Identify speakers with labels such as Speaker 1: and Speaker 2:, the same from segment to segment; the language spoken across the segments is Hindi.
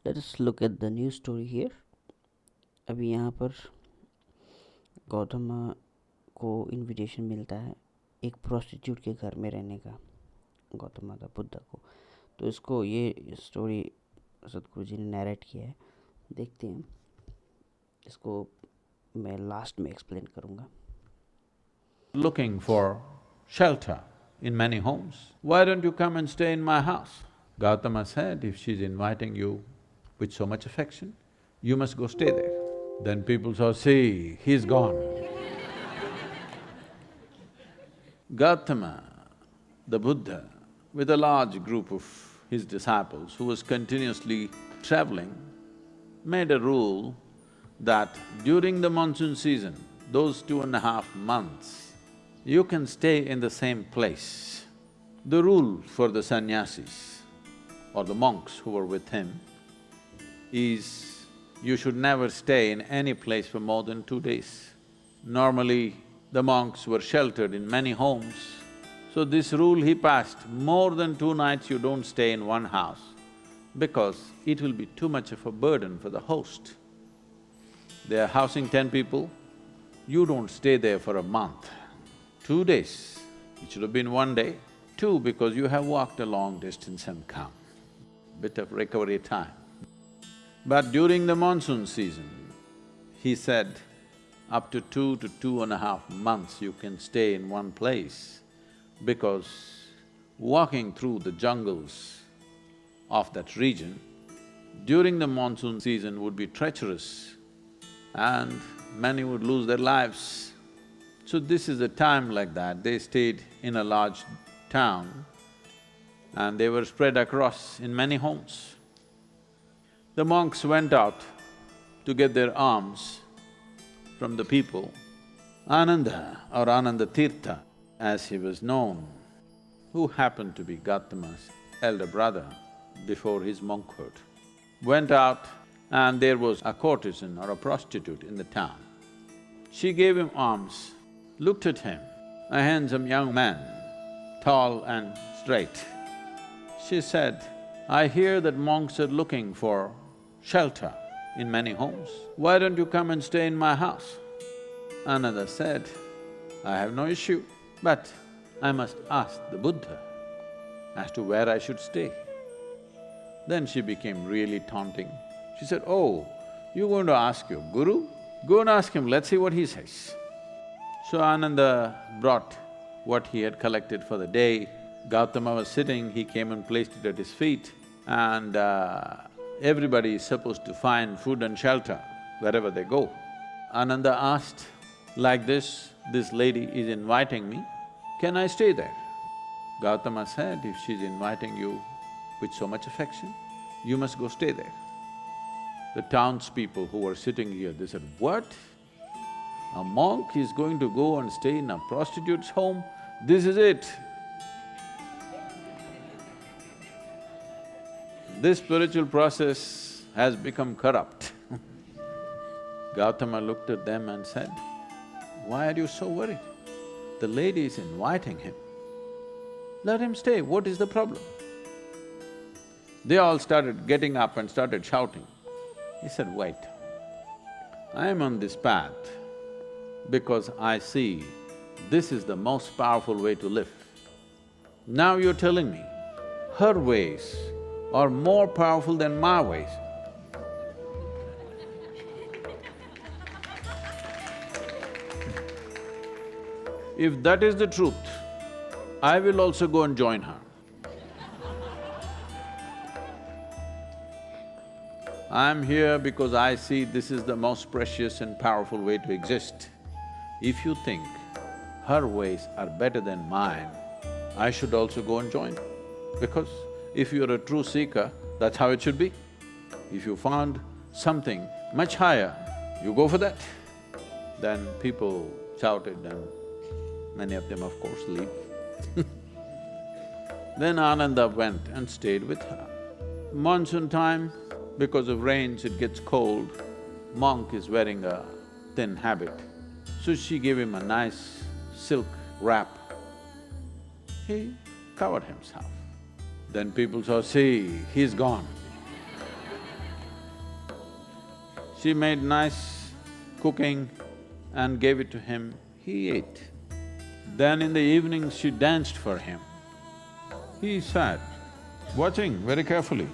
Speaker 1: Let us look at the new story here. अभी यहाँ पर गौतम को इनविटेशन मिलता है एक प्रोस्टिट्यूट के घर में रहने का, गौतम माता बुद्धा को। तो इसको ये स्टोरी सतगुरु जी ने नैरेट किया है, देखते हैं। इसको मैं लास्ट में एक्सप्लेन करूँगा।
Speaker 2: Looking for shelter in many homes. Why don't you come and stay in my house? Gautama said, if she's inviting you with so much affection, you must go stay there. Then people saw, see, he's gone. Gautama, the Buddha, with a large group of his disciples who was continuously traveling, made a rule that during the monsoon season, those 2.5 months, you can stay in the same place. The rule for the sannyasis or the monks who were with him is you should never stay in any place for more than 2 days. Normally, the monks were sheltered in many homes, so this rule he passed, more than 2 nights you don't stay in one house because it will be too much of a burden for the host. They are housing 10 people, you don't stay there for a month. 2 days, it should have been 1 day. 2, because you have walked a long distance and come, bit of recovery time. But during the monsoon season, he said, up to 2 to 2.5 months you can stay in one place because walking through the jungles of that region during the monsoon season would be treacherous and many would lose their lives. So this is a time like that, they stayed in a large town and they were spread across in many homes. The monks went out to get their alms from the people. Ananda or Ananda Tirtha, as he was known, who happened to be Gautama's elder brother before his monkhood, went out and there was a courtesan or a prostitute in the town. She gave him alms, looked at him, a handsome young man, tall and straight. She said, I hear that monks are looking for shelter in many homes. Why don't you come and stay in my house? Another said, I have no issue, but I must ask the Buddha as to where I should stay. Then she became really taunting. She said, oh, you're going to ask your guru? Go and ask him, let's see what he says. So Ananda brought what he had collected for the day. Gautama was sitting, he came and placed it at his feet, and everybody is supposed to find food and shelter wherever they go. Ananda asked, like this lady is inviting me, can I stay there? Gautama said, if she's inviting you with so much affection, you must go stay there. The townspeople who were sitting here, they said, what? A monk is going to go and stay in a prostitute's home? This is it. This spiritual process has become corrupt. Gautama looked at them and said, why are you so worried? The lady is inviting him. Let him stay, what is the problem? They all started getting up and started shouting. He said, wait, I am on this path because I see this is the most powerful way to live. Now you're telling me her ways are more powerful than my ways. If that is the truth, I will also go and join her. I'm here because I see this is the most precious and powerful way to exist. If you think her ways are better than mine, I should also go and join. Because if you're a true seeker, that's how it should be. If you found something much higher, you go for that. Then people shouted and many of them, of course, leave. Then Ananda went and stayed with her. Monsoon time, because of rains it gets cold, monk is wearing a thin habit. So she gave him a nice silk wrap. He covered himself. Then people saw, see, he's gone. She made nice cooking and gave it to him, he ate. Then in the evening she danced for him. He sat, watching very carefully,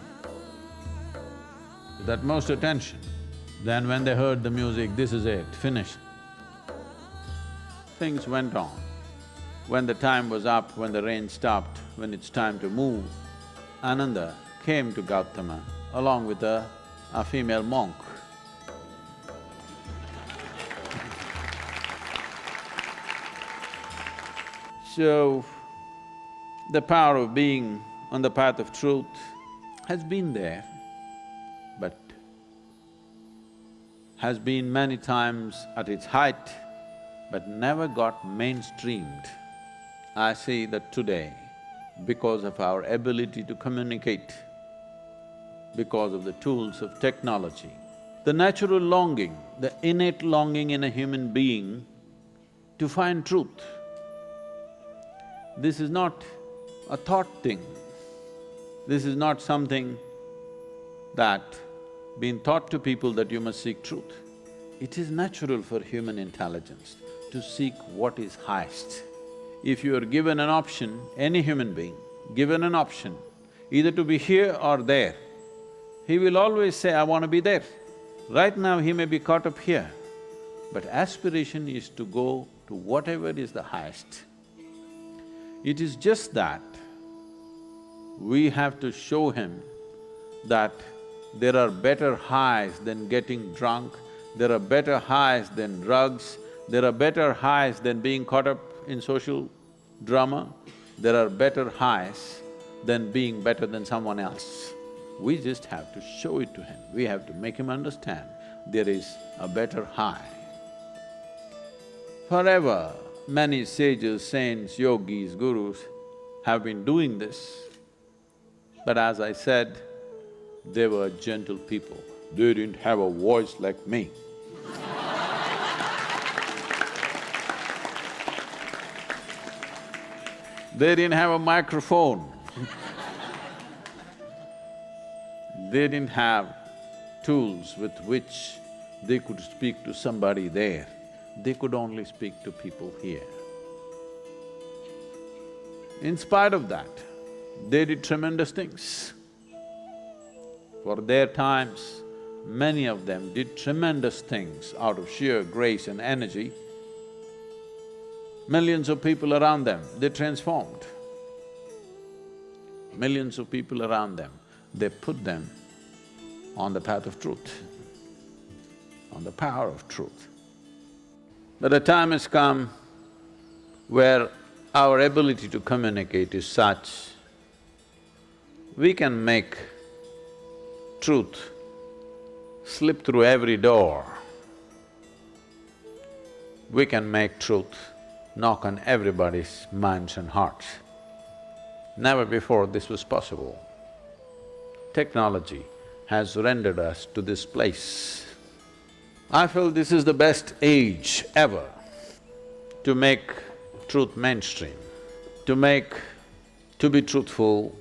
Speaker 2: with utmost attention. Then when they heard the music, this is it, finished. Things went on. When the time was up, when the rain stopped, when it's time to move, Ananda came to Gautama along with a female monk. So, the power of being on the path of truth has been there, but has been many times at its height, but never got mainstreamed. I see that today, because of our ability to communicate, because of the tools of technology, the natural longing, the innate longing in a human being to find truth, this is not a thought thing. This is not something that been taught to people that you must seek truth. It is natural for human intelligence to seek what is highest. If you are given an option, any human being, given an option, either to be here or there, he will always say, I want to be there. Right now he may be caught up here, but aspiration is to go to whatever is the highest. It is just that we have to show him that there are better highs than getting drunk, there are better highs than drugs, there are better highs than being caught up in social drama, there are better highs than being better than someone else. We just have to show it to him, we have to make him understand there is a better high. Forever, many sages, saints, yogis, gurus have been doing this, but as I said, they were gentle people. They didn't have a voice like me. They didn't have a microphone. They didn't have tools with which they could speak to somebody there. They could only speak to people here. In spite of that, they did tremendous things. For their times, many of them did tremendous things out of sheer grace and energy. Millions of people around them, they transformed. Millions of people around them, they put them on the path of truth, on the power of truth. But a time has come where our ability to communicate is such, we can make truth slip through every door. We can make truth knock on everybody's minds and hearts. Never before this was possible. Technology has rendered us to this place. I feel this is the best age ever to make truth mainstream, to be truthful,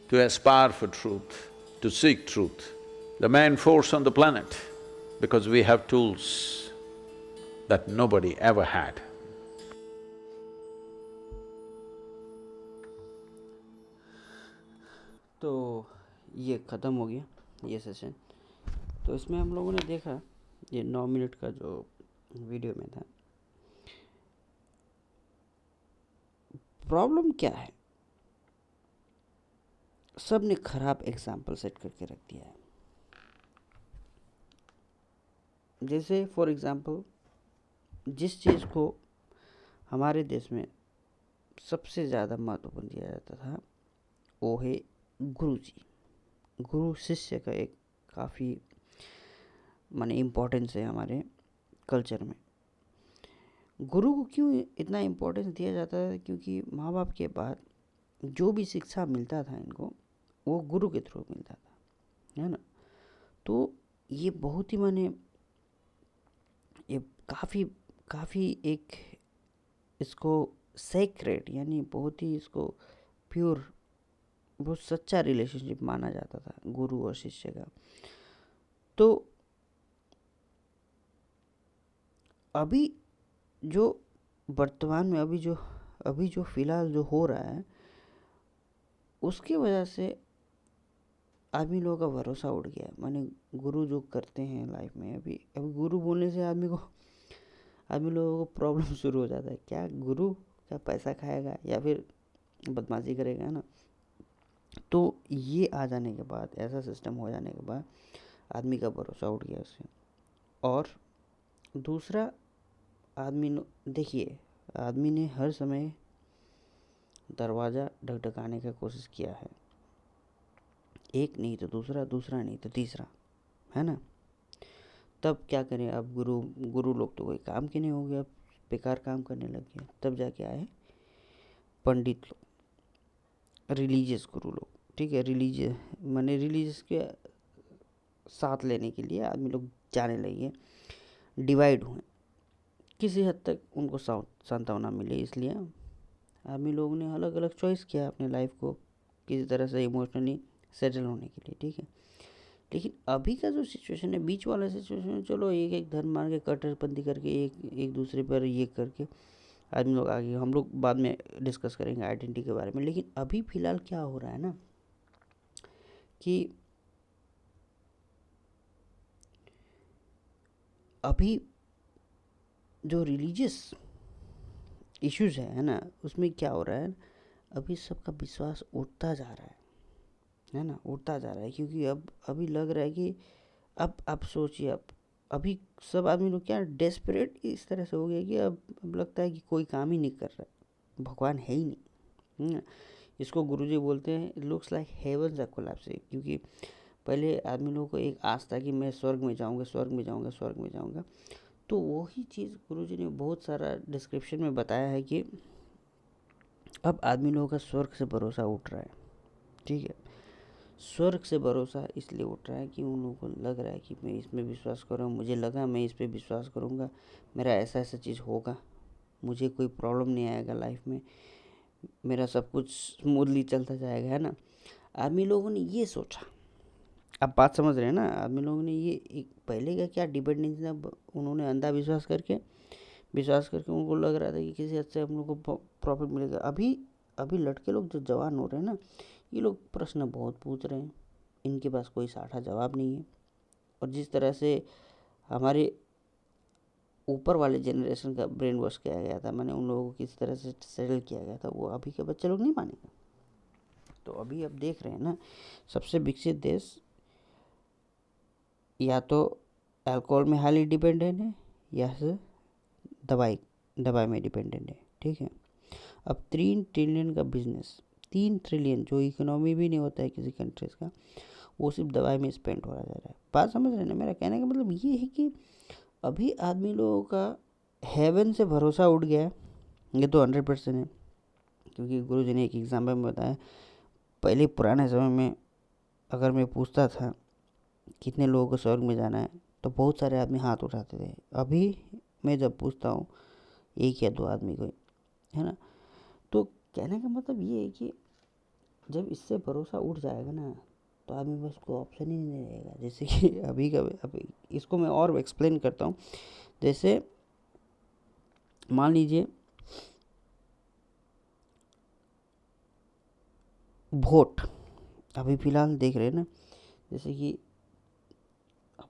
Speaker 2: to aspire for truth, to seek truth, the main force on the planet, because we have tools that nobody ever had.
Speaker 1: तो ये ख़त्म हो गया ये सेशन। तो इसमें हम लोगों ने देखा, ये 9 मिनट का जो वीडियो में था, प्रॉब्लम क्या है, सब ने ख़राब एग्जाम्पल सेट करके रख दिया है। जैसे फॉर एग्ज़ाम्पल, जिस चीज़ को हमारे देश में सबसे ज़्यादा महत्वपूर्ण दिया जाता था वो है गुरु जी। गुरु शिष्य का एक काफ़ी माने इम्पोर्टेंस है हमारे कल्चर में। गुरु को क्यों इतना इम्पोर्टेंस दिया जाता है? क्योंकि माँ बाप के बाद जो भी शिक्षा मिलता था इनको वो गुरु के थ्रू मिलता था, है ना। तो ये बहुत ही माने ये काफ़ी एक इसको सेक्रेट यानी बहुत ही इसको प्योर, बहुत सच्चा रिलेशनशिप माना जाता था गुरु और शिष्य का। तो अभी जो वर्तमान में अभी जो फ़िलहाल जो हो रहा है, उसकी वजह से आदमी लोगों का भरोसा उड़ गया है। माने गुरु जो करते हैं लाइफ में, अभी अभी गुरु बोलने से आदमी लोगों को प्रॉब्लम शुरू हो जाता है। क्या गुरु क्या पैसा खाएगा या फिर बदमाशी करेगा, है ना। तो ये आ जाने के बाद, ऐसा सिस्टम हो जाने के बाद आदमी का भरोसा उठ गया उससे। और दूसरा, देखिए, आदमी ने हर समय दरवाज़ा ढकढकाने का कोशिश किया है। एक नहीं तो दूसरा, दूसरा नहीं तो तीसरा, है ना। तब क्या करें, अब गुरु लोग तो कोई काम के नहीं हो गए, अब बेकार काम करने लग गए। तब जाके आए पंडित लोग, रिलीजियस गुरु लोग, ठीक है। रिलीजियस के साथ लेने के लिए आदमी लोग जाने लगे, डिवाइड हुए। किसी हद तक उनको सांत्वना मिली, इसलिए आदमी लोगों ने अलग अलग चॉइस किया अपने लाइफ को किसी तरह से इमोशनली सेटल होने के लिए, ठीक है। लेकिन अभी का जो सिचुएशन है, बीच वाला सिचुएशन है, चलो एक एक धर्म मान के कट्टरपंथी करके एक दूसरे पर ये करके आदमी लोग आगे, हम लोग बाद में डिस्कस करेंगे आइडेंटिटी के बारे में। लेकिन अभी फ़िलहाल क्या हो रहा है ना कि अभी जो रिलीजियस इश्यूज है ना, उसमें क्या हो रहा है, अभी सबका विश्वास उठता जा रहा है ना, उठता जा रहा है। क्योंकि अब अभी लग रहा है कि अब सोचिए, अभी सब आदमी लोग क्या डेस्परेट इस तरह से हो गए कि अब लगता है कि कोई काम ही नहीं कर रहा है, भगवान है ही नहीं, इसको गुरुजी बोलते हैं लुक्स लाइक हेवन सा कोलैप्स। क्योंकि पहले आदमी लोगों को एक आस था कि मैं स्वर्ग में जाऊंगा, स्वर्ग में जाऊंगा, स्वर्ग में जाऊंगा। तो वही चीज़ गुरुजी ने बहुत सारा डिस्क्रिप्शन में बताया है कि अब आदमी लोगों का स्वर्ग से भरोसा उठ रहा है, ठीक है। स्वर्ग से भरोसा इसलिए उठ रहा है कि उन लोगों को लग रहा है कि मैं इसमें विश्वास कर रहा हूँ, मुझे लगा मैं इस पर विश्वास करूँगा, मेरा ऐसा ऐसा चीज़ होगा, मुझे कोई प्रॉब्लम नहीं आएगा लाइफ में, मेरा सब कुछ स्मूथली चलता जाएगा, है ना। आदमी लोगों ने ये सोचा, आप बात समझ रहे हैं ना। आदमी लोगों ने ये एक पहले का क्या डिपेंडेंसी था, उन्होंने अंधा विश्वास करके उनको लग रहा था कि किसी हद से हम लोग को प्रॉफिट मिलेगा। अभी लड़के लोग जो जवान हो रहे हैं ना, ये लोग प्रश्न बहुत पूछ रहे हैं, इनके पास कोई साठा जवाब नहीं है। और जिस तरह से हमारे ऊपर वाले जनरेशन का ब्रेन वॉश किया गया था, मैंने उन लोगों को किस तरह से सेटल किया गया था, वो अभी के बच्चे लोग नहीं मानेंगे। तो अभी अब देख रहे हैं ना, सबसे विकसित देश या तो अल्कोहल में हाईली डिपेंडेंट है या फिर दवाई में डिपेंडेंट है, ठीक है। अब 3 ट्रिलियन का बिजनेस, 3 ट्रिलियन जो इकोनॉमी भी नहीं होता है किसी कंट्रीज का, वो सिर्फ दवाई में स्पेंड हो जा रहा है। बात समझ रहे हैं ना। मेरा कहने का मतलब ये है कि अभी आदमी लोगों का हेवन से भरोसा उठ गया है, ये तो 100% है। क्योंकि गुरु जी ने एक एग्जाम्पल में बताया, पहले पुराने समय में अगर मैं पूछता था कितने लोगों को स्वर्ग में जाना है, तो बहुत सारे आदमी हाथ उठाते थे। अभी मैं जब पूछता हूँ 1 या 2 आदमी को, है ना। तो कहने का मतलब ये है कि जब इससे भरोसा उठ जाएगा ना, तो आदमी बस को ऑप्शन ही नहीं रहेगा। जैसे कि अभी इसको मैं और एक्सप्लेन करता हूँ। जैसे मान लीजिए वोट, अभी फ़िलहाल देख रहे हैं ना, जैसे कि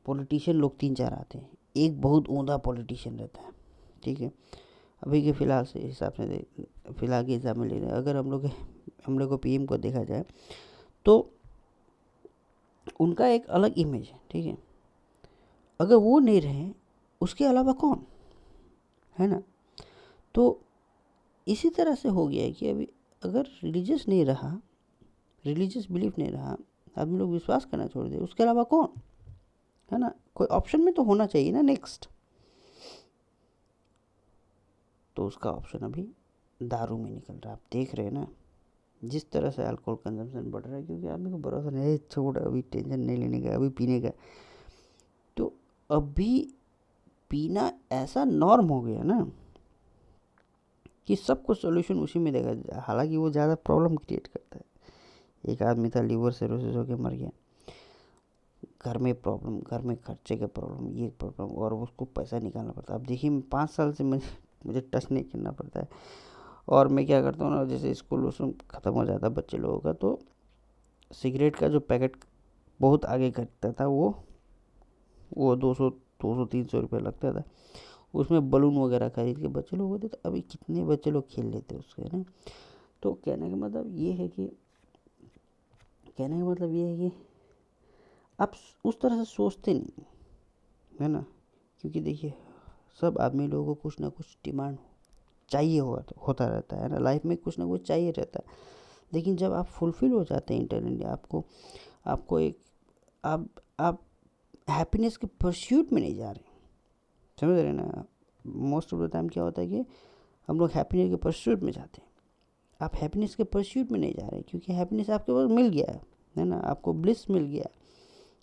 Speaker 1: पॉलिटिशियन लोग 3-4 आते हैं, एक बहुत ऊंधा पॉलिटिशियन रहता है, ठीक है। अभी के फ़िलहाल के हिसाब में ले रहे हैं, अगर हम लोग को पीएम को देखा जाए तो उनका एक अलग इमेज है, ठीक है। अगर वो नहीं रहे, उसके अलावा कौन, है ना। तो इसी तरह से हो गया है कि अभी अगर रिलीजियस बिलीफ नहीं रहा, आदमी लोग विश्वास करना छोड़ दे, उसके अलावा कौन, है ना। कोई ऑप्शन में तो होना चाहिए ना नेक्स्ट। तो उसका ऑप्शन अभी दारू में निकल रहा है। आप देख रहे हैं ना जिस तरह से अल्कोहल कंजम्पशन बढ़ रहा है, क्योंकि आदमी को भरोसा नहीं है, छोड़ अभी टेंशन नहीं लेने का, अभी पीने का। तो अभी पीना ऐसा नॉर्म हो गया ना कि सबको सोल्यूशन उसी में देखा। हालांकि वो ज़्यादा प्रॉब्लम क्रिएट करता है। एक आदमी था लीवर सिरोसिस होकर मर गया, घर में प्रॉब्लम, घर में खर्चे के प्रॉब्लम, ये प्रॉब्लम, और उसको पैसा निकालना पड़ता है। अब देखिए, मैं 5 साल से मुझे टच नहीं करना पड़ता है। और मैं क्या करता हूँ ना, जैसे स्कूल उसमें ख़त्म हो जाता है बच्चे लोगों का, तो सिगरेट का जो पैकेट बहुत आगे खरीदता था, वो 200-300 रुपये लगता था। उसमें बलून वगैरह खरीद के बच्चे लोग होते थे। अभी कितने बच्चे लोग खेल लेते उसके, है ना। तो कहने का मतलब ये है कि आप उस तरह से सोचते नहीं, है ना। क्योंकि देखिए, सब आदमी लोगों को कुछ ना कुछ डिमांड चाहिए होता रहता है ना, लाइफ में कुछ ना कुछ चाहिए रहता है। लेकिन जब आप फुलफिल हो जाते हैं इंटरनली, आपको एक आप हैप्पीनेस के परस्यूट में नहीं जा रहे, समझ रहे हैं ना। मोस्ट ऑफ द टाइम क्या होता है कि हम लोग हैप्पीनेस के परस्यूट में जाते हैं। आप हैप्पीनेस के परस्यूट में नहीं जा रहे, क्योंकि हैप्पीनेस आपके पास मिल गया है ना, आपको ब्लिस मिल गया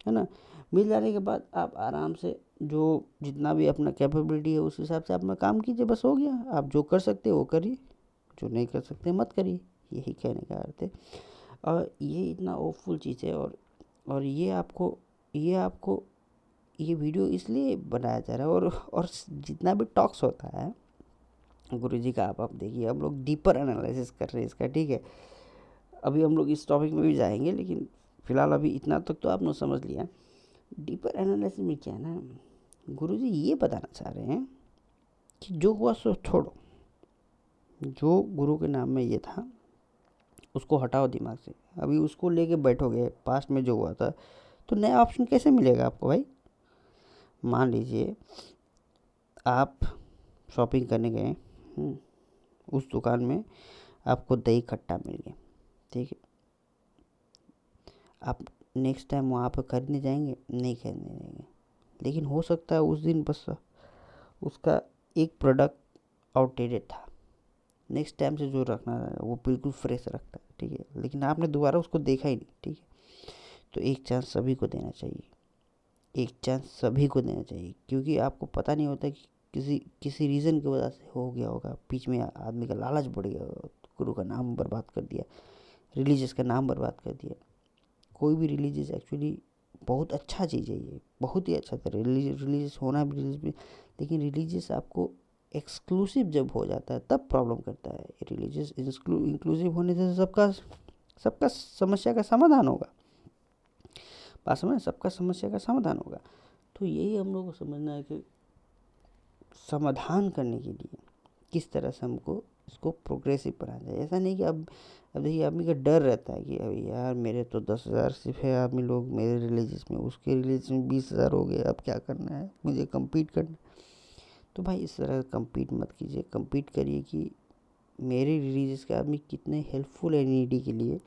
Speaker 1: है ना। मिल जाने के बाद आप आराम से जो जितना भी अपना कैपेबिलिटी है उस हिसाब से अपना काम कीजिए, बस हो गया। आप जो कर सकते वो करिए, जो नहीं कर सकते मत करिए, यही कहने का अर्थ है। और ये इतना ऑफुल चीज़ है। और ये आपको ये वीडियो इसलिए बनाया जा रहा है। और जितना भी टॉक्स होता है गुरुजी का, आप देखिए, हम लोग डीपर एनालिसिस कर रहे हैं इसका, ठीक है। अभी हम लोग इस टॉपिक में भी जाएंगे, लेकिन फ़िलहाल अभी इतना तक तो आपने समझ लिया। डीपर एनालिसिस में क्या है ना, गुरुजी ये बताना चाह रहे हैं कि जो हुआ सो छोड़ो, जो गुरु के नाम में ये था उसको हटाओ दिमाग से। अभी उसको लेके बैठोगे पास्ट में जो हुआ था, तो नया ऑप्शन कैसे मिलेगा आपको भाई। मान लीजिए आप शॉपिंग करने गए, उस दुकान में आपको दही खट्टा मिल गया, ठीक है। आप नेक्स्ट टाइम वहाँ पर खरीदने जाएंगे? नहीं खरीदने जाएंगे। लेकिन हो सकता है उस दिन बस उसका एक प्रोडक्ट आउटडेटेड था, नेक्स्ट टाइम से जो रखना था वो बिल्कुल फ्रेश रखता है, ठीक है। लेकिन आपने दोबारा उसको देखा ही नहीं, ठीक है। तो एक चांस सभी को देना चाहिए, एक चांस सभी को देना चाहिए, क्योंकि आपको पता नहीं होता कि किसी रीज़न की वजह से हो गया होगा, बीच में आदमी का लालच बढ़ गया होगा, गुरु का नाम बर्बाद कर दिया, रिलीजियस का नाम बर्बाद कर दिया। कोई भी रिलीजियस एक्चुअली बहुत अच्छा चीज़ है, ये बहुत ही अच्छा था रिलीजियस होना भी, लेकिन रिलीजियस आपको एक्सक्लूसिव जब हो जाता है तब प्रॉब्लम करता है। रिलीजियस इंक्लूसिव होने से सबका समस्या का समाधान होगा, बात समझ, सबका समस्या का समाधान होगा। तो यही हम लोग को समझना है कि समाधान करने के लिए किस तरह से हमको इसको प्रोग्रेसिव बनाना जाए। ऐसा नहीं कि अब देखिए, आदमी का डर रहता है कि अभी यार मेरे तो 10,000 सिर्फ है आदमी लोग मेरे रिलीजियस में, उसके रिलीजियस में 20,000 हो गए, अब क्या करना है, मुझे कम्पीट करना। तो भाई इस तरह कम्पीट मत कीजिए, कम्पीट करिए कि मेरे रिलीजियस के आदमी कितने हेल्पफुल है नीडी के लिए,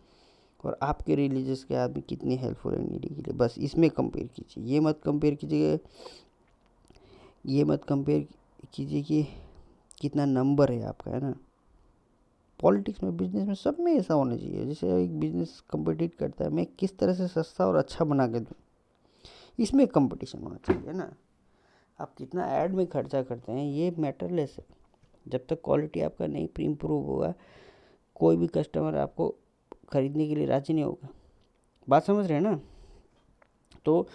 Speaker 1: और आपके रिलीजियस के आदमी कितने हेल्पफुल है नीडी के लिए, बस इसमें कंपेयर कीजिए। ये मत कंपेयर कीजिए कि कितना नंबर है आपका, है ना। पॉलिटिक्स में, बिजनेस में, सब में ऐसा होना चाहिए। जैसे एक बिजनेस कम्पिटिट करता है, मैं किस तरह से सस्ता और अच्छा बना के दूँ, इसमें कंपटीशन होना चाहिए, है ना। आप कितना ऐड में खर्चा करते हैं ये मैटरलेस है। जब तक क्वालिटी आपका नहीं इम्प्रूव होगा, कोई भी कस्टमर आपको ख़रीदने के लिए राज़ी नहीं होगा। बात समझ रहे हैं ना। तो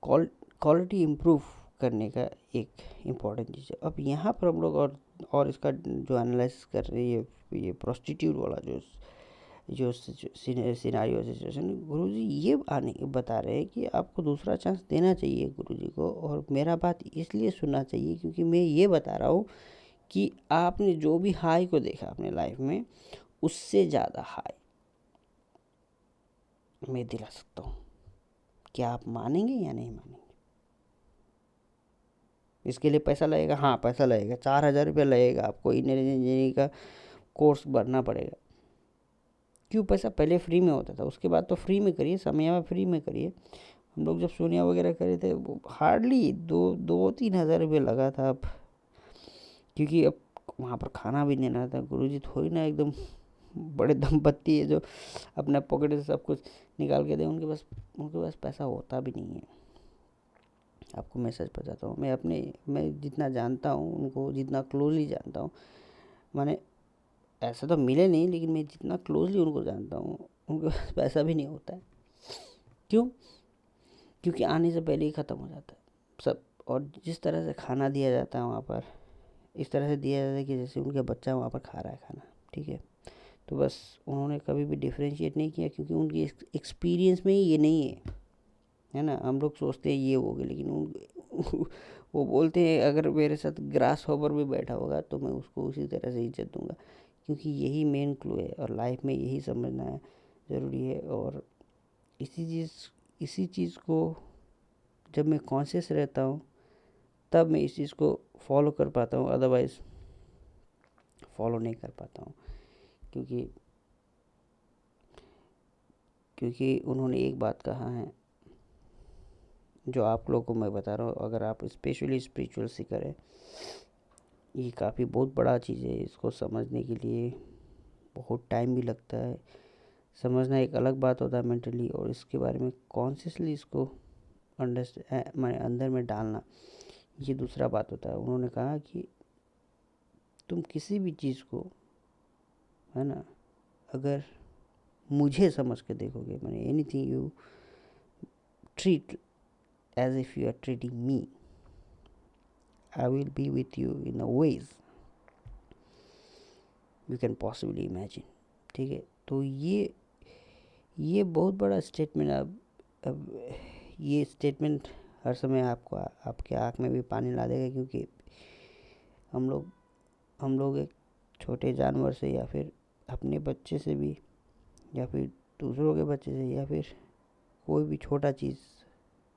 Speaker 1: क्वालिटी इम्प्रूव करने का एक इम्पॉर्टेंट चीज़ है। अब यहाँ पर हम लोग और इसका जो एनालिसिस कर रहे हैं, ये प्रोस्टिट्यूट वाला जो सिनेरियो सिचुएशन, गुरुजी ये बता रहे हैं कि आपको दूसरा चांस देना चाहिए गुरुजी को। और मेरा बात इसलिए सुनना चाहिए क्योंकि मैं ये बता रहा हूँ कि आपने जो भी हाई को देखा अपने लाइफ में, उससे ज़्यादा हाई मैं दिला सकता हूँ। क्या आप मानेंगे या नहीं मानेंगे? इसके लिए पैसा लगेगा, हाँ पैसा लगेगा, 4,000 रुपया लगेगा आपको, इंजीनियरिंग का कोर्स भरना पड़ेगा। क्यों? पैसा पहले फ्री में होता था, उसके बाद तो फ्री में करिए, समय में फ्री में करिए। हम लोग जब सोनिया वगैरह करे थे, वो हार्डली 2-3 हज़ार रुपये लगा था। अब क्योंकि अब वहाँ पर खाना भी देना था, गुरुजी थोड़ी ना एकदम बड़े दंपत्ति है जो अपने पॉकेट से सब कुछ निकाल के दे। उनके पास पैसा होता भी नहीं है। आपको मैं सच बताता हूँ, मैं जितना जानता हूँ उनको, जितना क्लोजली जानता हूँ, माने ऐसा तो मिले नहीं, लेकिन मैं जितना क्लोजली उनको जानता हूँ, उनके पास पैसा भी नहीं होता है। क्यों? क्योंकि आने से पहले ही ख़त्म हो जाता है सब। और जिस तरह से खाना दिया जाता है वहाँ पर, इस तरह से दिया जाता है कि जैसे उनका बच्चा वहाँ पर खा रहा है खाना, ठीक है। तो बस उन्होंने कभी भी डिफ्रेंशिएट नहीं किया, क्योंकि उनकी एक्सपीरियंस में ही ये नहीं है ना। हम लोग सोचते हैं ये हो गया, लेकिन वो बोलते हैं अगर मेरे साथ ग्रास हॉपर भी बैठा होगा तो मैं उसको उसी तरह से इज्जत दूंगा, क्योंकि यही मेन क्लू है। और लाइफ में यही समझना है ज़रूरी है। और इसी चीज़ को जब मैं कॉन्शियस रहता हूँ तब मैं इस चीज़ को फॉलो कर पाता हूँ, अदरवाइज़ फॉलो नहीं कर पाता हूँ। क्योंकि उन्होंने एक बात कहा है जो आप लोगों को मैं बता रहा हूँ, अगर आप स्पेशली स्पिरिचुअल सीकर है, ये काफ़ी बहुत बड़ा चीज़ है। इसको समझने के लिए बहुत टाइम भी लगता है। समझना एक अलग बात होता है मेंटली, और इसके बारे में कॉन्शियसली इसको मैं अंदर में डालना, ये दूसरा बात होता है। उन्होंने कहा कि तुम किसी भी चीज़ को, है ना, अगर मुझे समझ के देखोगे, मैंने anything you treat as if you are treating me, I will be with you in a ways you can possibly imagine, ठीक है। तो ये बहुत बड़ा स्टेटमेंट। अब ये स्टेटमेंट हर समय आपको आपके आँख में भी पानी ला देगा, क्योंकि हम लोग एक छोटे जानवर से, या फिर अपने बच्चे से भी, या फिर दूसरों के बच्चे से, या फिर कोई भी छोटा चीज़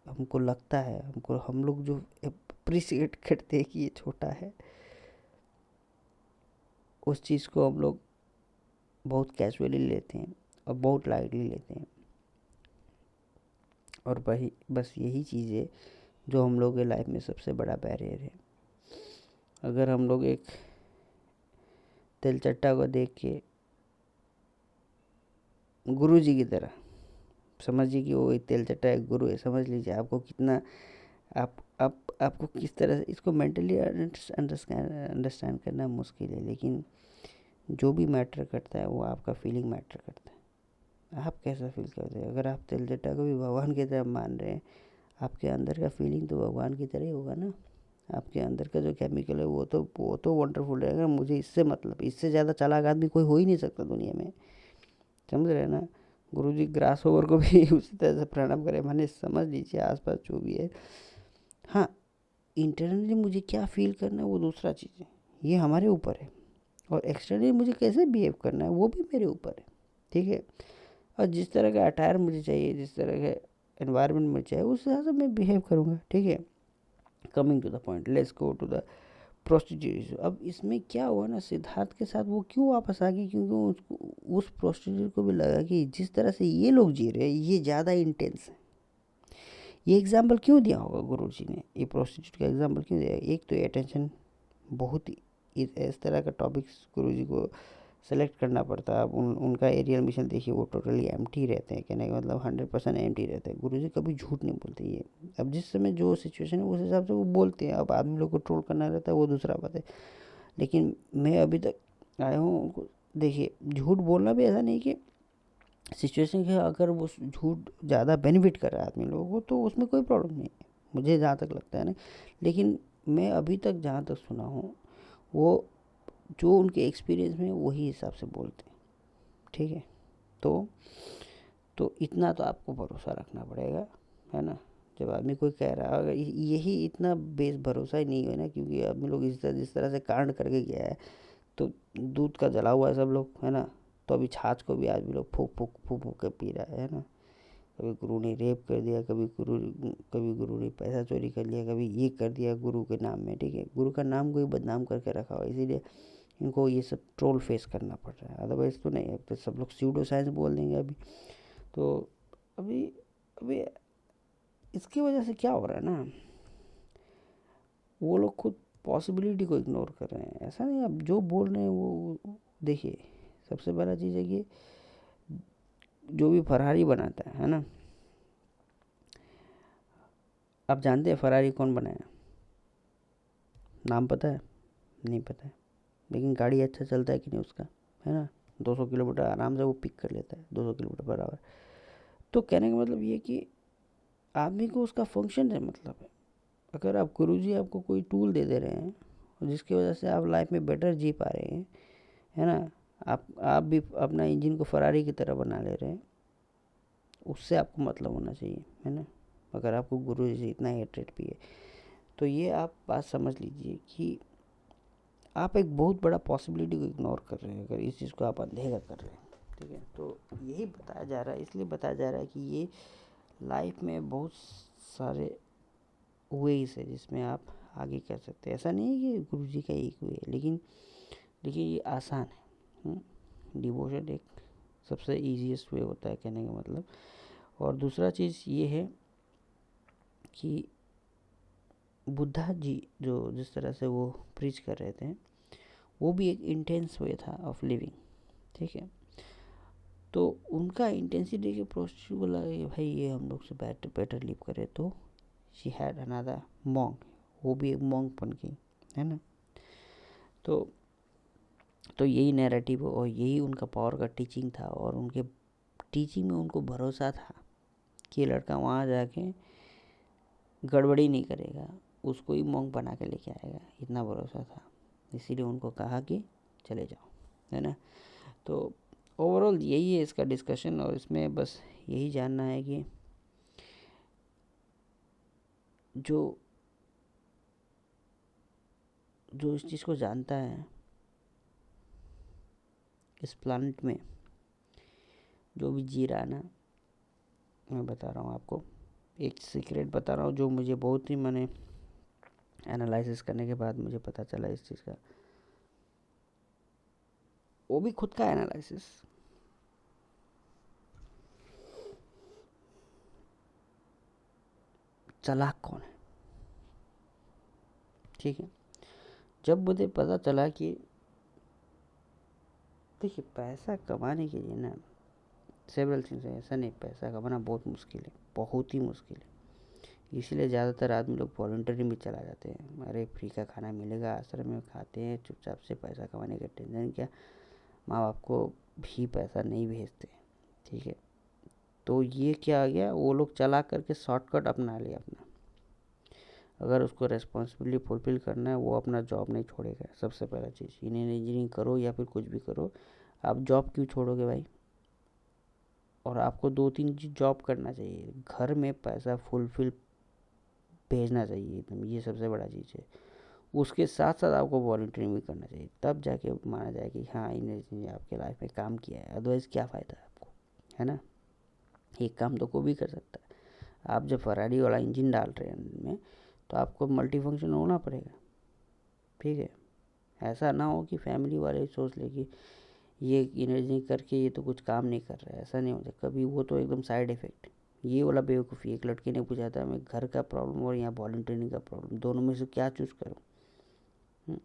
Speaker 1: हमको लगता है, हम लोग जो अप्रिशिएट करते हैं कि ये छोटा है, उस चीज़ को हम लोग बहुत कैजुअली लेते हैं और बहुत लाइटली लेते हैं। और वही बस यही चीज़ है जो हम लोग के लाइफ में सबसे बड़ा बैरियर है। अगर हम लोग एक तिलचट्टा को देख के गुरु जी की तरह समझिए कि वो एक तिलचट्टा एक गुरु है, समझ लीजिए आपको कितना आपको किस तरह से इसको मेंटली अंडरस्टैंड करना मुश्किल है। लेकिन जो भी मैटर करता है वो आपका फीलिंग मैटर करता है। आप कैसा फील करते हैं? अगर आप तिलचट्टा को भी भगवान की तरह मान रहे हैं, आपके अंदर का फीलिंग तो भगवान की तरह ही होगा ना। आपके अंदर का जो केमिकल है वो तो वंडरफुल रहेगा। मुझे इससे मतलब, इससे ज़्यादा चालाक आदमी कोई हो ही नहीं सकता दुनिया में, समझ रहे हैं ना। गुरुजी ग्रास ओवर को भी उसी तरह से प्रणाम करें, मैंने समझ लीजिए आसपास जो भी है। हाँ, इंटरनली मुझे क्या फील करना है वो दूसरा चीज़ है, ये हमारे ऊपर है। और एक्सटर्नली मुझे कैसे बिहेव करना है वो भी मेरे ऊपर है, ठीक है। और जिस तरह का अटायर मुझे चाहिए, जिस तरह का एनवायरनमेंट मुझे चाहिए, उस हिसाब से मैं बिहेव करूँगा, ठीक है। Coming to the point, let's go to the prostitute. अब इसमें क्या हुआ ना, सिद्धार्थ के साथ वो क्यों वापस आ गई, क्योंकि उसको उस प्रोस्टिट्यूट को भी लगा कि जिस तरह से ये लोग जी रहे हैं ये ज़्यादा इंटेंस है। ये एग्जाम्पल क्यों दिया होगा गुरु जी ने, ये प्रोस्टिट्यूट का एग्जाम्पल क्यों दिया? एक तो अटेंशन, बहुत ही इस तरह का टॉपिक्स गुरु जी को सेलेक्ट करना पड़ता है। अब उनका एरियल मिशन देखिए, वो टोटली एम्प्टी रहते हैं, कहने का मतलब 100% एम्प्टी रहते हैं। गुरु जी कभी झूठ नहीं बोलते। ये अब जिस समय जो सिचुएशन है उस हिसाब से वो बोलते हैं। अब आदमी लोग को ट्रोल करना रहता है वो दूसरा बात है, लेकिन मैं अभी तक आया हूँ, देखिए झूठ बोलना भी ऐसा नहीं कि सिचुएशन है, अगर वो झूठ ज़्यादा बेनिफिट कर रहा है आदमी लोगों को तो उसमें कोई प्रॉब्लम नहीं है, मुझे जहाँ तक लगता है ना। लेकिन मैं अभी तक जहाँ तक सुना हूँ, वो जो उनके एक्सपीरियंस में वही हिसाब से बोलते हैं, ठीक है। तो इतना तो आपको भरोसा रखना पड़ेगा, है ना। जब आदमी कोई कह रहा है, अगर यही इतना बेस भरोसा ही नहीं है ना, क्योंकि आदमी लोग जिस तरह से कांड करके गया है, तो दूध का जला हुआ है सब लोग, है ना। तो अभी छाछ को भी आदमी लोग फूक फूक फूक फूक के पी रहा है ना। कभी गुरु ने रेप कर दिया, कभी गुरु ने पैसा चोरी कर लिया, कभी ये कर दिया गुरु के नाम में, ठीक है। गुरु का नाम कोई बदनाम करके रखा हुआ, इसीलिए इनको ये सब ट्रोल फेस करना पड़ रहा है। अदरवाइज़ तो नहीं, अब तो सब लोग स्यूडो साइंस बोल देंगे अभी तो। अभी अभी इसकी वजह से क्या हो रहा है ना, वो लोग खुद पॉसिबिलिटी को इग्नोर कर रहे हैं। ऐसा नहीं, अब जो बोल रहे हैं वो देखिए, सबसे पहला चीज़ है कि जो भी फरारी बनाता है ना, आप जानते हैं फरारी कौन बनाया? नाम पता है? नहीं पता है, लेकिन गाड़ी अच्छा चलता है कि नहीं उसका, है ना। 200 किलोमीटर आराम से वो पिक कर लेता है, 200 किलोमीटर पर आवर। तो कहने का मतलब ये कि आदमी को उसका फंक्शन से मतलब है। अगर आप गुरुजी आपको कोई टूल दे दे रहे हैं जिसकी वजह से आप लाइफ में बेटर जी पा रहे हैं, है ना, आप भी अपना इंजन को फरारी की तरह बना ले रहे हैं, उससे आपको मतलब होना चाहिए, है ना। अगर आपको गुरुजी से इतना हेट्रेट भी है तो ये आप बात समझ लीजिए कि आप एक बहुत बड़ा पॉसिबिलिटी को इग्नोर कर रहे हैं अगर इस चीज़ को आप अनदेखा कर रहे हैं, ठीक है। तो यही बताया जा रहा है, इसलिए बताया जा रहा है कि ये लाइफ में बहुत सारे वेज है जिसमें आप आगे कर सकते हैं। ऐसा नहीं है कि गुरुजी का एक वे है, लेकिन ये आसान है। डिवोशन एक सबसे ईजीएस्ट वे होता है कहने का मतलब। और दूसरा चीज़ ये है कि बुद्धा जी जो जिस तरह से वो प्रीच कर रहे थे वो भी एक इंटेंस वे था ऑफ लिविंग, ठीक है। तो उनका इंटेंसिटी के प्रोसेस बोला कि भाई ये हम लोग से बेटर लिव करे, तो शी हैड अनदर मॉन्क, वो भी एक मॉन्क बन गई, है ना। तो यही नैरेटिव और यही उनका पावर का टीचिंग था, और उनके टीचिंग में उनको भरोसा था कि ये लड़का वहाँ जाके गड़बड़ी नहीं करेगा, उसको ही मॉन्क बना के लेके आएगा, इतना भरोसा था। इसीलिए उनको कहा कि चले जाओ, है ना। तो ओवरऑल यही है इसका डिस्कशन, और इसमें बस यही जानना है कि जो जो इस चीज़ को जानता है, इस प्लानट में जो भी जी रहा है ना, मैं बता रहा हूँ आपको एक सीक्रेट बता रहा हूँ जो मुझे बहुत ही मैंने एनालिसिस करने के बाद मुझे पता चला इस चीज़ का, वो भी खुद का एनालिसिस। चालाक कौन है, ठीक है। जब मुझे पता चला कि देखिए पैसा कमाने के लिए ना सेवरल थिंग्स है, ऐसा नहीं पैसा कमाना बहुत मुश्किल है, बहुत ही मुश्किल है। इसलिए ज़्यादातर आदमी लोग वॉलंटरी में चला जाते हैं, अरे फ्री का खाना मिलेगा, आश्रम में खाते हैं चुपचाप से, पैसा कमाने का टेंशन क्या, माँ बाप को भी पैसा नहीं भेजते, ठीक है। तो ये क्या आ गया, वो लोग चला करके शॉर्टकट अपना लिया अपना। अगर उसको रेस्पॉन्सिबिलिटी फुलफिल करना है वो अपना जॉब नहीं छोड़ेगा। सबसे पहला चीज़, इंजीनियरिंग करो या फिर कुछ भी करो, आप जॉब क्यों छोड़ोगे भाई। और आपको 2-3 चीज़ जॉब करना चाहिए, घर में पैसा फुलफिल भेजना चाहिए एकदम, ये सबसे बड़ा चीज़ है। उसके साथ साथ आपको वॉलंटियरिंग भी करना चाहिए, तब जाके माना जाए कि हाँ इंजीनियरिंग ने आपके लाइफ में काम किया है, अदरवाइज़ क्या फ़ायदा है आपको, है ना। एक काम तो कोई भी कर सकता है। आप जब फरारी वाला इंजन डाल रहे हैं इंजन में, तो आपको मल्टी फंक्शन होना पड़ेगा, ठीक है। ऐसा ना हो कि फैमिली वाले सोच ले कि ये इंजीनियरिंग करके ये तो कुछ काम नहीं कर रहा है, ऐसा नहीं होता कभी, वो तो एकदम साइड इफ़ेक्ट। ये वाला बेवकूफ़ी, एक लड़के ने पूछा था मैं घर का प्रॉब्लम और यहाँ वॉलंटियरिंग का प्रॉब्लम, दोनों में से क्या चूज़ करूँ।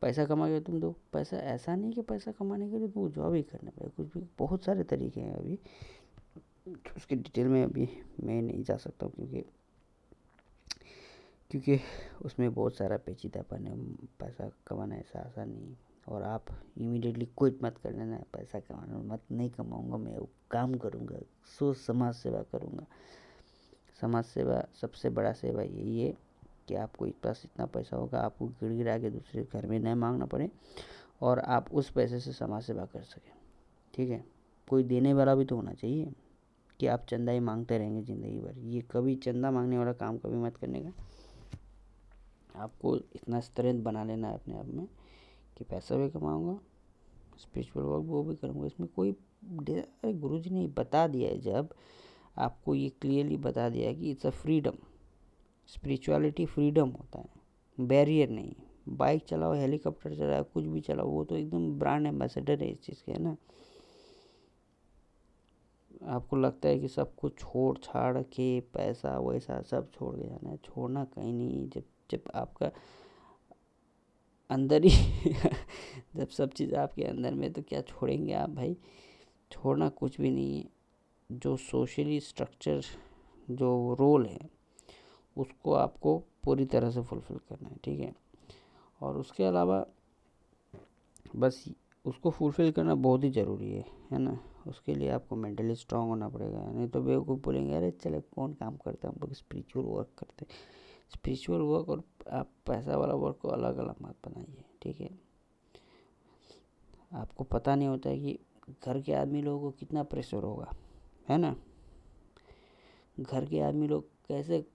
Speaker 1: पैसा कमा के तुम दो पैसा, ऐसा नहीं कि पैसा कमाने के लिए तुमको जॉब ही करना पड़ेगा, कुछ भी बहुत सारे तरीके हैं अभी, उसके डिटेल में अभी मैं नहीं जा सकता हूँ क्योंकि उसमें बहुत सारा पेचीदापन है। पैसा कमाना ऐसा आसान नहीं, और आप इमीडिएटली क्विट मत कर लेना, पैसा कमाना मत, नहीं कमाऊँगा मैं, वो काम करूँगा, समाज सेवा करूँगा। समाज सेवा सबसे बड़ा सेवा यही है कि आपको पास इतना पैसा होगा, आपको गिड़गिड़ा के दूसरे घर में नहीं मांगना पड़े, और आप उस पैसे से समाज सेवा कर सकें, ठीक है। कोई देने वाला भी तो होना चाहिए कि आप चंदा ही मांगते रहेंगे ज़िंदगी भर, ये कभी चंदा मांगने वाला काम कभी मत करने का। आपको इतना स्ट्रेंथ बना लेना है अपने आप में कि पैसा भी कमाऊँगा, स्पिरिचुअल वर्क वो भी करूँगा, इसमें कोई अरे गुरुजी ने बता दिया है, जब आपको ये क्लियरली बता दिया है कि it's a freedom, spirituality freedom होता है, बैरियर नहीं। बाइक चलाओ, हेलीकॉप्टर चलाओ, कुछ भी चलाओ, वो तो एकदम ब्रांड एम्बेसडर है इस चीज़ के, है ना। आपको लगता है कि सब कुछ छोड़ छाड़ के पैसा वैसा सब छोड़ के जाना है, छोड़ना कहीं नहीं। जब जब आपका अंदर ही जब सब चीज़ आपके अंदर में, तो क्या छोड़ेंगे आप भाई, छोड़ना कुछ भी नहीं है। जो सोशली स्ट्रक्चर जो रोल है उसको आपको पूरी तरह से फुलफ़िल करना है, ठीक है। और उसके अलावा बस उसको फुलफ़िल करना बहुत ही ज़रूरी है ना। उसके लिए आपको मेंटली स्ट्रांग होना पड़ेगा। नहीं तो बेवकूफ़ बोलेंगे अरे चले कौन काम करता है, हम लोग स्पिरिचुअल वर्क करते हैं। स्पिरिचुअल वर्क और आप पैसा वाला वर्क को अलग अलग मत बनाइए, ठीक है। आपको पता नहीं होता है कि घर के आदमी लोगों को कितना प्रेशर होगा, है ना। घर के आदमी लोग कैसे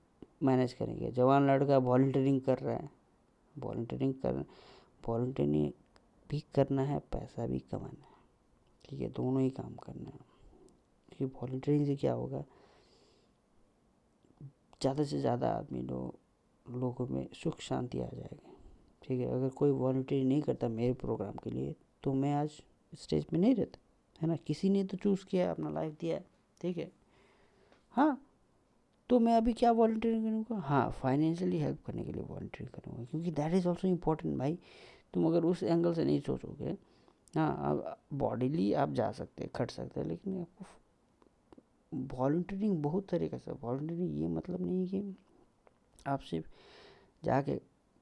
Speaker 1: मैनेज करेंगे। जवान लड़का वॉलंटियरिंग कर रहा है, वॉलंटियरिंग भी करना है, पैसा भी कमाना है, ठीक है, दोनों ही काम करना है। क्योंकि वॉलंटियरिंग से क्या होगा, ज़्यादा से ज़्यादा आदमी लोगों में सुख शांति आ जाएगी, ठीक है। अगर कोई वॉलंटियरिंग नहीं करता मेरे प्रोग्राम के लिए तो मैं आज स्टेज पे नहीं रहता, है ना। किसी ने तो चूज़ किया, अपना लाइफ दिया है, ठीक है। हाँ, तो मैं अभी क्या वॉलंटियरिंग करूँगा, हाँ फाइनेंशियली हेल्प करने के लिए वॉलंटियरिंग करूँगा, क्योंकि दैट इज़ ऑल्सो इम्पोर्टेंट भाई। तुम अगर उस एंगल से नहीं सोचोगे, हाँ आप बॉडीली आप जा सकते हैं, खट सकते हैं, लेकिन आपको वॉलंटियरिंग बहुत तरीके से, वॉलंटियरिंग ये मतलब नहीं कि आप सिर्फ जाके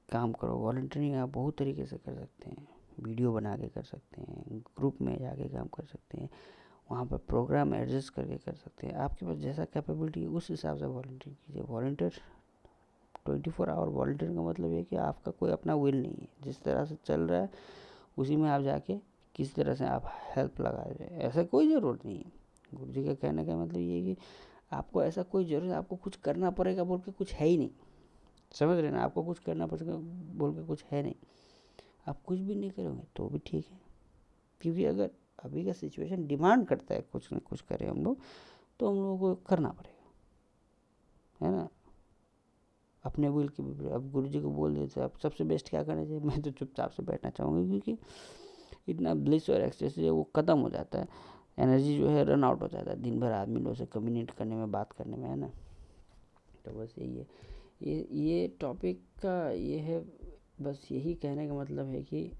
Speaker 1: काम करो। वॉलंटियरिंग आप बहुत तरीके से कर सकते हैं, वीडियो बना के कर सकते हैं, ग्रुप में जाके काम कर सकते हैं, वहाँ पर प्रोग्राम एडजस्ट करके कर सकते हैं। आपके पास जैसा कैपेबिलिटी उस हिसाब से वॉलंटियर कीजिए। वॉलंटियर 24 आवर वॉलंटियर का मतलब ये कि आपका कोई अपना विल नहीं है, जिस तरह से चल रहा है उसी में आप जाके किस तरह से आप हेल्प लगा रहे हैं, ऐसा कोई ज़रूरत नहीं है। गुरु जी का कहने का मतलब ये है कि आपको ऐसा कोई ज़रूरत, आपको कुछ करना पड़ेगा बोल के कुछ है ही नहीं, समझ रहे ना। आपको कुछ करना पड़ेगा बोल के कुछ है नहीं, आप कुछ भी नहीं करोगे तो भी ठीक है। क्योंकि अगर अभी का सिचुएशन डिमांड करता है कुछ ना कुछ करें हम लोग, तो हम लोगों को करना पड़ेगा, है ना। अपने विल की भी अब गुरु जी को बोल देते अब सबसे बेस्ट क्या करना चाहिए, मैं तो चुपचाप से बैठना चाहूँगी, क्योंकि इतना ब्लिस और एक्सेस है वो ख़त्म हो जाता है, एनर्जी जो है रन आउट हो जाता है दिन भर आदमी लोगों से कम्युनिकेट करने में, बात करने में, है ना। तो बस यही है, ये टॉपिक का ये है, बस यही कहने का मतलब है कि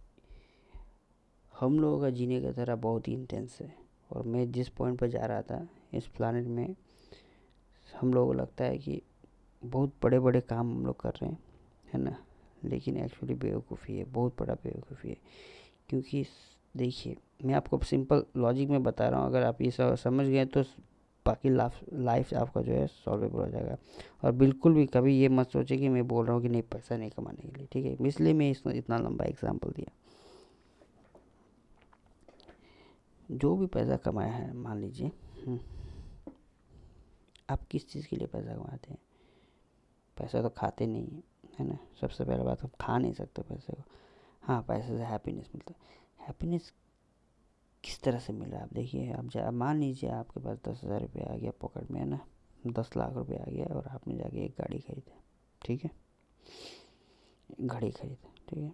Speaker 1: हम लोगों का जीने का तरह बहुत ही इंटेंस है। और मैं जिस पॉइंट पर जा रहा था इस प्लानट में, हम लोगों को लगता है कि बहुत बड़े बड़े काम हम लोग कर रहे हैं, है ना, लेकिन एक्चुअली बेवकूफ़ी है, बहुत बड़ा बेवकूफ़ी है। क्योंकि देखिए मैं आपको सिंपल लॉजिक में बता रहा हूँ, अगर आप ये समझ गए तो बाकी लाइफ आपका जो है सॉल्वेबल हो जाएगा। और बिल्कुल भी कभी ये मत सोचे कि मैं बोल रहा हूँ कि नहीं पैसा नहीं कमाने के लिए, ठीक है, इसलिए मैं इतना लंबा एग्जाम्पल दिया। जो भी पैसा कमाया है, मान लीजिए आप किस चीज़ के लिए पैसा कमाते हैं। पैसा तो खाते नहीं है ना, सबसे पहले बात, आप खा नहीं सकते पैसे को। हाँ, पैसे से हैप्पीनेस मिलता है। हैप्पीनेस किस तरह से मिल रहा है आप देखिए। आप मान लीजिए आपके पास 10,000 रुपये आ गया पॉकेट में, है ना, 10 लाख रुपये आ गया और आपने जाके एक गाड़ी खरीदा, ठीक है, घड़ी खरीदा, ठीक है।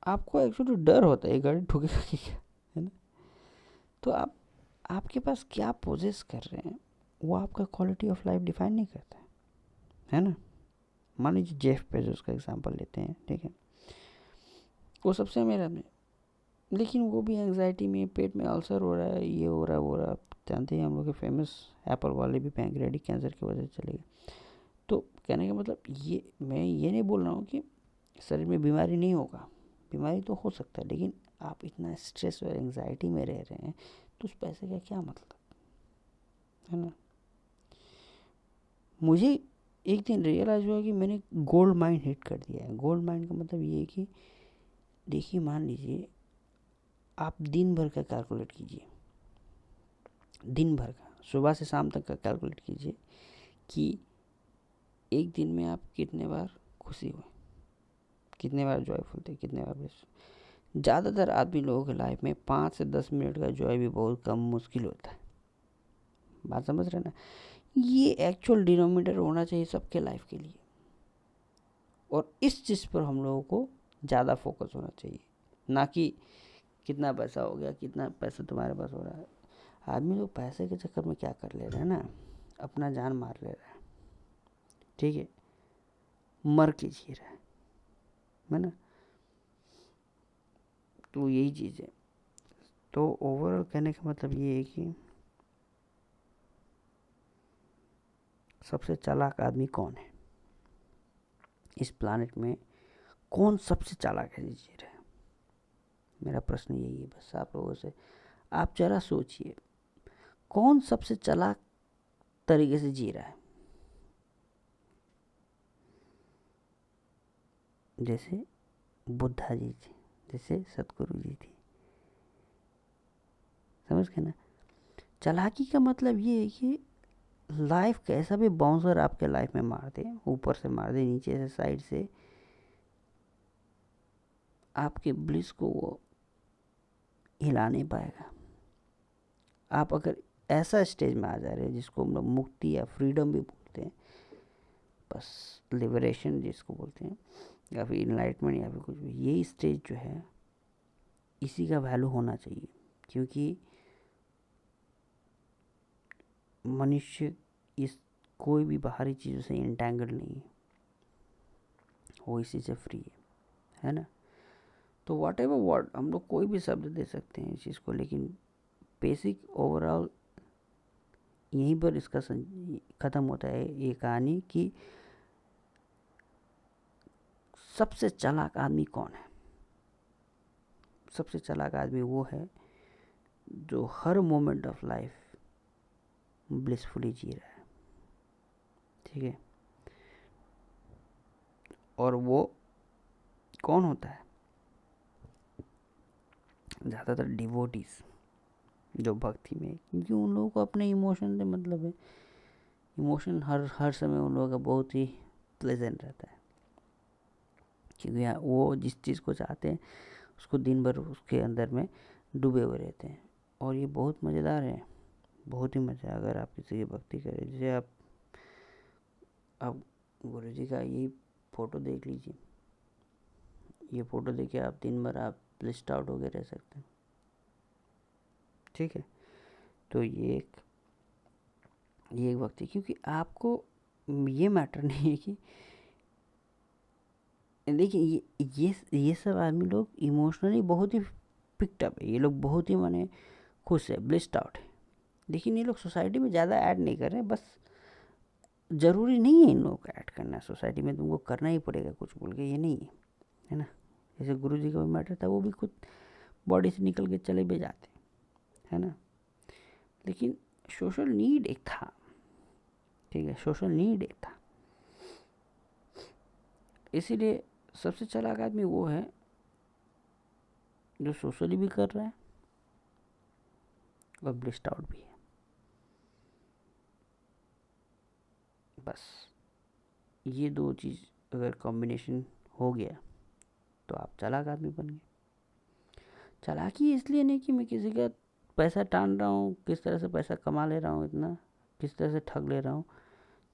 Speaker 1: आपको एक्चुअली डर होता है ये गाड़ी ठुकेगा कि क्या, है ना। तो आपके पास क्या पोजेस कर रहे हैं वो आपका क्वालिटी ऑफ लाइफ डिफाइन नहीं करता है ना। मान लीजिए जेफ बेजोस का एग्जांपल लेते हैं, ठीक है, वो सबसे अमीर आदमी, लेकिन वो भी एंग्जाइटी में, पेट में अल्सर हो रहा है, ये हो रहा है वो रहा। जानते हैं हम लोग के फेमस एप्पल वाले भी पैंक्रियाटिक कैंसर की वजह से चले गए। तो कहने का मतलब ये, मैं ये नहीं बोल रहा हूँ कि शरीर में बीमारी नहीं होगा, बीमारी तो हो सकता है, लेकिन आप इतना स्ट्रेस और एंग्जाइटी में रह रहे हैं तो उस पैसे का क्या मतलब, है ना। मुझे एक दिन रियलाइज़ हुआ कि मैंने गोल्ड माइन हिट कर दिया है। गोल्ड माइन का मतलब ये है कि देखिए मान लीजिए आप दिन भर का कैलकुलेट कीजिए, दिन भर का, सुबह से शाम तक का कैलकुलेट कीजिए कि एक दिन में आप कितने बार खुशी हुए, कितने बार जॉयफुल थे, कितने बार बेस्ट। ज़्यादातर आदमी लोगों की लाइफ में 5 से 10 मिनट का जॉय भी बहुत कम मुश्किल होता है। बात समझ रहे ना। ये एक्चुअल डिनोमिनेटर होना चाहिए सबके लाइफ के लिए, और इस चीज़ पर हम लोगों को ज़्यादा फोकस होना चाहिए, ना कि कितना पैसा हो गया, कितना पैसा तुम्हारे पास हो रहा है। आदमी लोग पैसे के चक्कर में क्या कर ले रहे हैं ना, अपना जान मार ले रहा है, ठीक है, मर के जी रहा है ना। तो यही चीज़ है। तो ओवरऑल कहने का मतलब ये है कि सबसे चालाक आदमी कौन है इस प्लानेट में, कौन सबसे चालाक है जी रहा है, मेरा प्रश्न यही है। बस आप लोगों से आप जरा सोचिए, कौन सबसे चालाक तरीके से जी रहा है? जैसे बुद्धा जी थे, जैसे सतगुरु जी थे, समझ गए ना? चालाकी का मतलब ये है कि लाइफ कैसा भी बाउंसर आपके लाइफ में मार दे, ऊपर से मार दे, नीचे से, साइड से, आपके ब्लिस को वो हिला नहीं पाएगा। आप अगर ऐसा स्टेज में आ जा रहे हैं जिसको हम लोग मुक्ति या फ्रीडम भी बोलते हैं, बस लिबरेशन जिसको बोलते हैं, या फिर इनलाइटमेंट या फिर कुछ भी, ये स्टेज जो है इसी का वैल्यू होना चाहिए। क्योंकि मनुष्य इस कोई भी बाहरी चीज़ों से इंटैंगल नहीं है, वो इसी से फ्री है ना? तो वॉट एवर वर्ड, हम लोग कोई भी शब्द दे सकते हैं इस चीज़ को, लेकिन बेसिक ओवरऑल यहीं पर इसका ख़त्म होता है ये कहानी कि सबसे चालाक आदमी कौन है? सबसे चालाक आदमी वो है जो हर मोमेंट ऑफ लाइफ ब्लिसफुली जी रहा है, ठीक है? और वो कौन होता है? ज़्यादातर डिवोटीज जो भक्ति में, क्योंकि उन लोगों को अपने इमोशन से मतलब है। इमोशन हर समय उन लोगों का बहुत ही प्लेजेंट रहता है, क्योंकि वो जिस चीज़ को चाहते हैं उसको दिन भर उसके अंदर में डूबे हुए रहते हैं। और ये बहुत मज़ेदार है, बहुत ही मज़ा। अगर आप किसी की भक्ति करें, जैसे आप गुरु जी का यही फ़ोटो देख लीजिए, ये फ़ोटो देखिए, आप दिन भर आप लिस्ट आउट होके रह सकते हैं, ठीक है? तो ये एक वक्त है, क्योंकि आपको ये मैटर नहीं है कि देखिए ये सब आदमी लोग इमोशनली बहुत ही पिक्ड है, ये लोग बहुत ही माने खुश है, ब्लिस्ड आउट है, लेकिन ये लोग सोसाइटी में ज़्यादा ऐड नहीं कर रहे हैं। बस ज़रूरी नहीं है इन लोगों को ऐड करना सोसाइटी में, तुमको करना ही पड़ेगा कुछ बोल के, ये नहीं है ना? जैसे गुरु जी का भी मैटर था, वो भी खुद बॉडी से निकल के चले भी जाते, है ना? लेकिन सोशल नीड एक था, ठीक है? सोशल नीड एक था। इसीलिए सबसे चालाक आदमी वो है जो सोशली भी कर रहा है और ब्लिस्ड आउट भी है। बस ये दो चीज़ अगर कॉम्बिनेशन हो गया तो आप चालाक आदमी बन गए। चालाकी इसलिए नहीं कि मैं किसी का पैसा टान रहा हूँ, किस तरह से पैसा कमा ले रहा हूँ, इतना किस तरह से ठग ले रहा हूँ।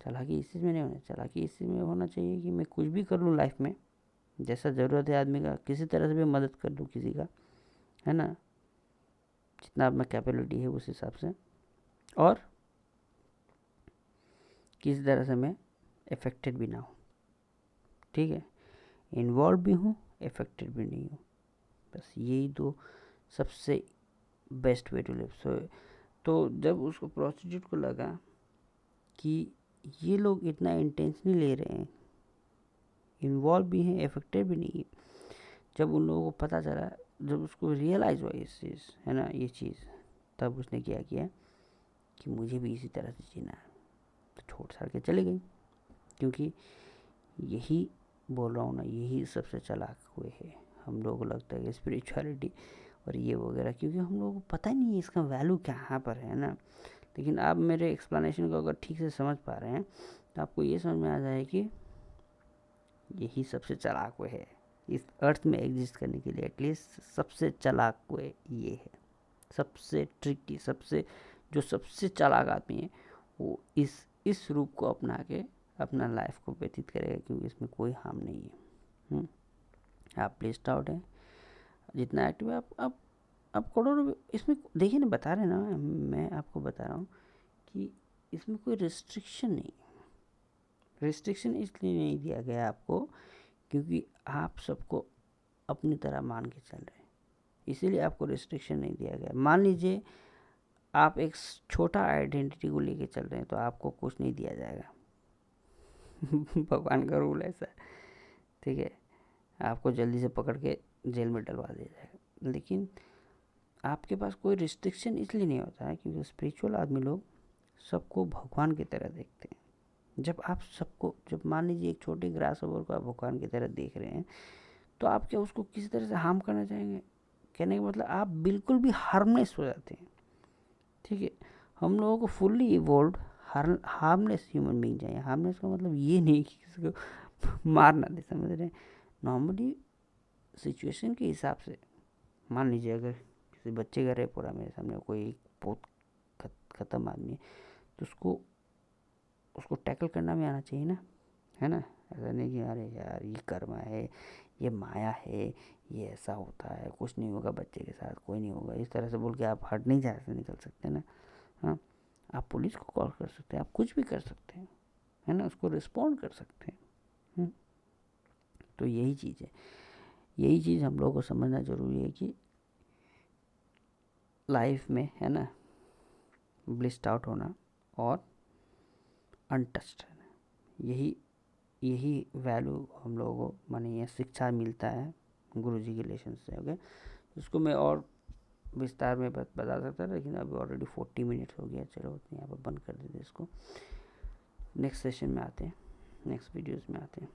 Speaker 1: चालाकी इस चीज़ में नहीं होना, चालाकी इस चीज़ में होना चाहिए कि मैं कुछ भी कर लूँ लाइफ में, जैसा ज़रूरत है आदमी का, किसी तरह से भी मदद कर लूँ किसी का, है ना? जितना अब मैं कैपेबिलिटी है उस हिसाब से, और किसी तरह से मैं अफेक्टेड भी ना हूँ, ठीक है? इन्वॉल्व भी हूँ, अफेक्टेड भी नहीं हूँ। बस यही दो सबसे बेस्ट वे टू लिव। तो जब उसको प्रोस्टिट्यूट को लगा कि ये लोग इतना इंटेंशनली ले रहे हैं, इन्वॉल्व भी हैं, अफेक्टेड भी नहीं है, जब उन लोगों को पता चला, जब उसको रियलाइज़ हुआ इस चीज़, है ना, ये चीज़, तब उसने क्या किया कि मुझे भी इसी तरह से जीना है, तो छोड़ छाड़ के चले गई। क्योंकि यही बोल रहा हूँ ना, यही सबसे चालाक हुए है। हम लोगों को लगता है कि स्पिरिचुअलिटी और ये वगैरह, क्योंकि हम लोगों को पता ही नहीं है इसका वैल्यू कहाँ पर है ना। लेकिन आप मेरे एक्सप्लेनेशन को अगर ठीक से समझ पा रहे हैं तो आपको ये समझ में आ जाए कि यही सबसे चालाक वे है इस अर्थ में एग्जिस्ट करने के लिए। एटलीस्ट सबसे चालाक वे ये है, सबसे ट्रिकी, जो सबसे चालाक आदमी है वो इस रूप को अपना के अपना लाइफ को व्यतीत करेगा, क्योंकि इसमें कोई हार्म नहीं है। आप प्लेस्ड आउट है, जितना एक्टिव है आप करोड़ों, इसमें देखिए ना, बता रहे ना, मैं आपको बता रहा हूँ कि इसमें कोई रिस्ट्रिक्शन नहीं। रिस्ट्रिक्शन इसलिए नहीं दिया गया आपको क्योंकि आप सबको अपनी तरह मान के चल रहे हैं, इसीलिए आपको रिस्ट्रिक्शन नहीं दिया गया। मान लीजिए आप एक छोटा आइडेंटिटी को लेके चल रहे हैं तो आपको कुछ नहीं दिया जाएगा। भगवान का रूल ऐसा है, ठीक है? आपको जल्दी से पकड़ के जेल में डलवा दिया जाएगा। लेकिन आपके पास कोई रिस्ट्रिक्शन इसलिए नहीं होता है क्योंकि स्पिरिचुअल आदमी लोग सबको भगवान की तरह देखते हैं। जब आप सबको, जब मान लीजिए एक छोटे ग्रास ओवर को आप भगवान की तरह देख रहे हैं, तो आप क्या उसको किसी तरह से हार्म करना चाहेंगे? कहने का मतलब आप बिल्कुल भी हार्मलेस हो जाते हैं। ठीक है, हम लोगों को fully evolve harmless human being चाहिए। हार्मलेस का मतलब ये नहीं कि किसी को मार ना दे, समझ रहे हैं? नॉर्मली सिचुएशन के हिसाब से, मान लीजिए अगर किसी बच्चे का रेप हो रहा है मेरे सामने, कोई एक बहुत ख़त्म आदमी है, तो उसको टैकल करना भी आना चाहिए ना, है ना? ऐसा नहीं कि अरे यार ये कर्म है, ये माया है, ये ऐसा होता है, कुछ नहीं होगा बच्चे के साथ, कोई नहीं होगा, इस तरह से बोल के आप हट नहीं जा से निकल सकते ना। हाँ, आप पुलिस को कॉल कर सकते हैं, आप कुछ भी कर सकते हैं, है ना? उसको रिस्पॉन्ड कर सकते हैं। तो यही चीज़ है, यही चीज़ हम लोगों को समझना ज़रूरी है कि लाइफ में, है ना, ब्लिस्ड आउट होना और अनटच्ड रहना, यही वैल्यू हम लोगों को, माने ये शिक्षा मिलता है गुरु जी के लेसन से। ओके, इसको मैं और विस्तार में बता सकता था, लेकिन अभी ऑलरेडी 40 मिनट्स हो गया। चलो यहाँ पर बंद कर देते इसको, नेक्स्ट सेशन में आते हैं, नेक्स्ट वीडियोज़ में आते हैं।